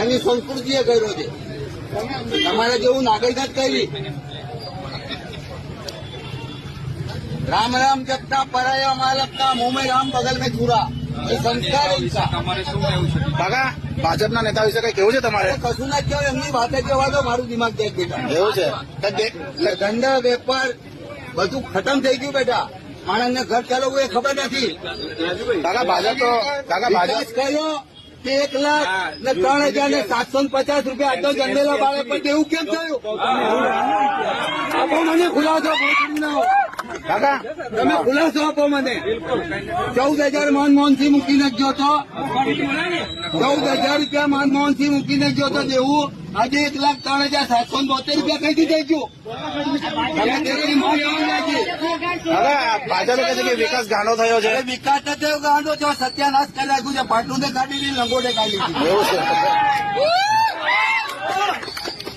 એની સંસ્કૃતિએ કર્યો છે. તમારે જેવું નાગરિકત કરી. राम राम जपता पराया मालकता मुंह में राम बगल में छुरा એ સંસ્કાર કાકા ભાજપના નેતા વિશે કઈ કેવું છે તમારે? કશું ના કહેવાય, એમની વાત કહેવા દો, મારું દિમાગ જાય બેટા. એવું છે ધંધા વેપાર બધું ખતમ થઈ ગયું બેટા. માણસને ઘર ચાલવું એ ખબર નથી. કાકા ભાજપ કહ્યો કે 1,00,000 ને 3,750 રૂપિયા આટલો જંગલેલા બાળક પર દેવું કેમ થયું? આપો મને ખુલાસો. કાકા તમે ખુલાસો આપો મને. 14,000 મનમોહનસિંહ મૂકીને ગયો તો, 14,000 રૂપિયા મનમોહનસિંહ મૂકીને ગયો તો દેવું. આજે 1,03,772 રૂપિયા કઈથી થઈ ગયું? ભાજપ કહે છે કે વિકાસ ગાંડો થયો છે. વિકાસ થયો ગાંડો છો, સત્યાનાશ કરી નાખ્યું છે. પાટલું કાઢી લંગોટે કાઢી. એવું છે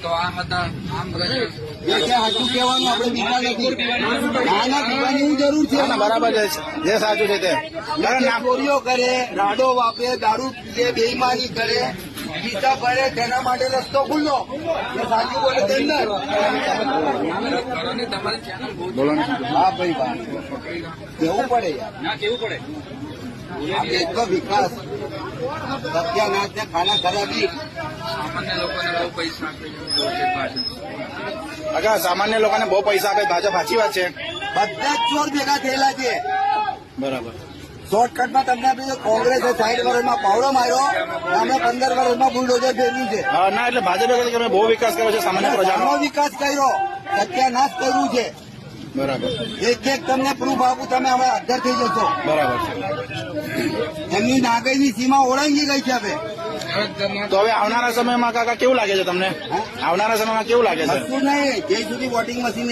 તો આ હતા આમ સાચું કહેવાનું આપણે બીજા નથી. નાના પીવાની એવું જરૂર છે. બરાબર છે, જે સાચું છે તે. ચોરીઓ કરે, રાડો વાપરે, દારૂ પીએ, બેઈમાની કરે, પીતા ભરે, તેના માટે રસ્તો ખુલ્લો. એ સાચું બોલે તે અંદર. તમારી ચેનલ બહુ બોલો ને. હા ભાઈ ભાઈ કેવું પડે યાર. ના કેવું પડે. એટલો વિકાસ સત્યાનાથ ને ખાના ખરાબી. સામાન્ય લોકોને બહુ પૈસા આપે છે ભાજપ. કાકા સામાન્ય લોકોને બહુ પૈસા આપે ભાજપ, સાચી વાત છે. બધા જ ચોર ભેગા થયેલા છે. બરાબર. શોર્ટકટમાં તમને આપી દો, કોંગ્રેસે 60 વર્ષમાં પાવડો માર્યો, અમે 15 વર્ષમાં બુલડોઝર ફેરવ્યું છે. ના એટલે ભાજપે કહે છે કે અમે બહુ વિકાસ કર્યો છે સામાન્ય પ્રજાનો. ઘણો વિકાસ કર્યો, સત્યાનાશ કર્યું છે. બરાબર એક તમને પ્રૂફ આપું, તમે હવે હાજર થઈ જશો. બરાબર છે. એમની નાગઈની સીમા ઓળંગી ગઈ છે હવે. તો હવે આવનારા સમયમાં કાકા કેવું લાગે છે તમને? આવનારા સમયમાં કેવું લાગે છે? કશું નહીં, જ્યાં સુધી વોટિંગ મશીન